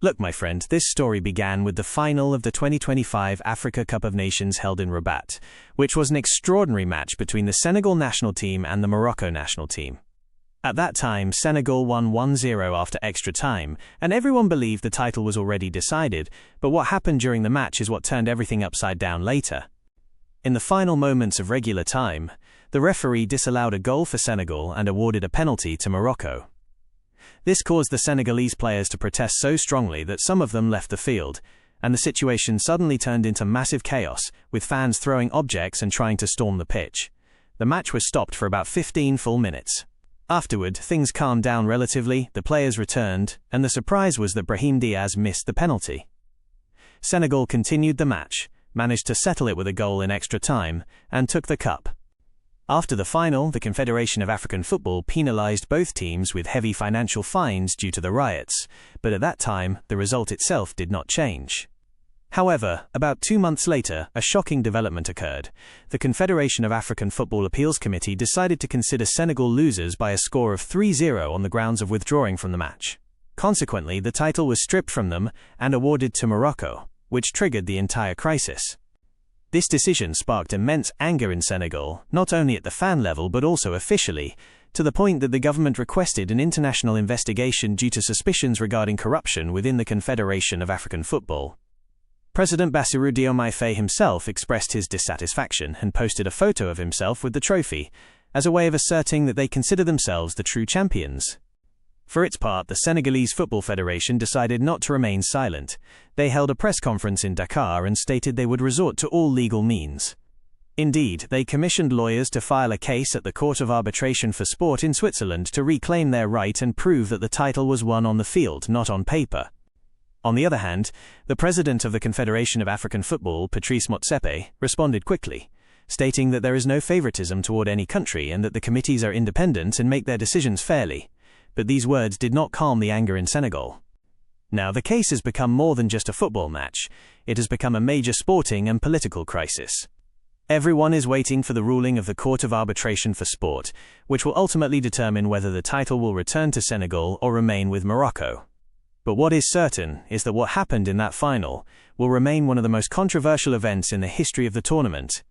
Look, my friend, this story began with the final of the 2025 Africa Cup of Nations held in Rabat, which was an extraordinary match between the Senegal national team and the Morocco national team. At that time, Senegal won 1-0 after extra time, and everyone believed the title was already decided, but what happened during the match is what turned everything upside down later. In the final moments of regular time, the referee disallowed a goal for Senegal and awarded a penalty to Morocco. This caused the Senegalese players to protest so strongly that some of them left the field, and the situation suddenly turned into massive chaos, with fans throwing objects and trying to storm the pitch. The match was stopped for about 15 full minutes. Afterward, things calmed down relatively, the players returned, and the surprise was that Brahim Diaz missed the penalty. Senegal continued the match, managed to settle it with a goal in extra time, and took the cup. After the final, the Confederation of African Football penalized both teams with heavy financial fines due to the riots, but at that time, the result itself did not change. However, about 2 months later, a shocking development occurred. The Confederation of African Football Appeals Committee decided to consider Senegal losers by a score of 3-0 on the grounds of withdrawing from the match. Consequently, the title was stripped from them and awarded to Morocco, which triggered the entire crisis. This decision sparked immense anger in Senegal, not only at the fan level but also officially, to the point that the government requested an international investigation due to suspicions regarding corruption within the Confederation of African Football. President Bassirou Diomaye Faye himself expressed his dissatisfaction and posted a photo of himself with the trophy, as a way of asserting that they consider themselves the true champions. For its part, the Senegalese Football Federation decided not to remain silent. They held a press conference in Dakar and stated they would resort to all legal means. Indeed, they commissioned lawyers to file a case at the Court of Arbitration for Sport in Switzerland to reclaim their right and prove that the title was won on the field, not on paper. On the other hand, the president of the Confederation of African Football, Patrice Motsepe, responded quickly, stating that there is no favoritism toward any country and that the committees are independent and make their decisions fairly. But these words did not calm the anger in Senegal. Now, the case has become more than just a football match. It has become a major sporting and political crisis. Everyone is waiting for the ruling of the Court of Arbitration for Sport, which will ultimately determine whether the title will return to Senegal or remain with Morocco. But what is certain is that what happened in that final will remain one of the most controversial events in the history of the tournament,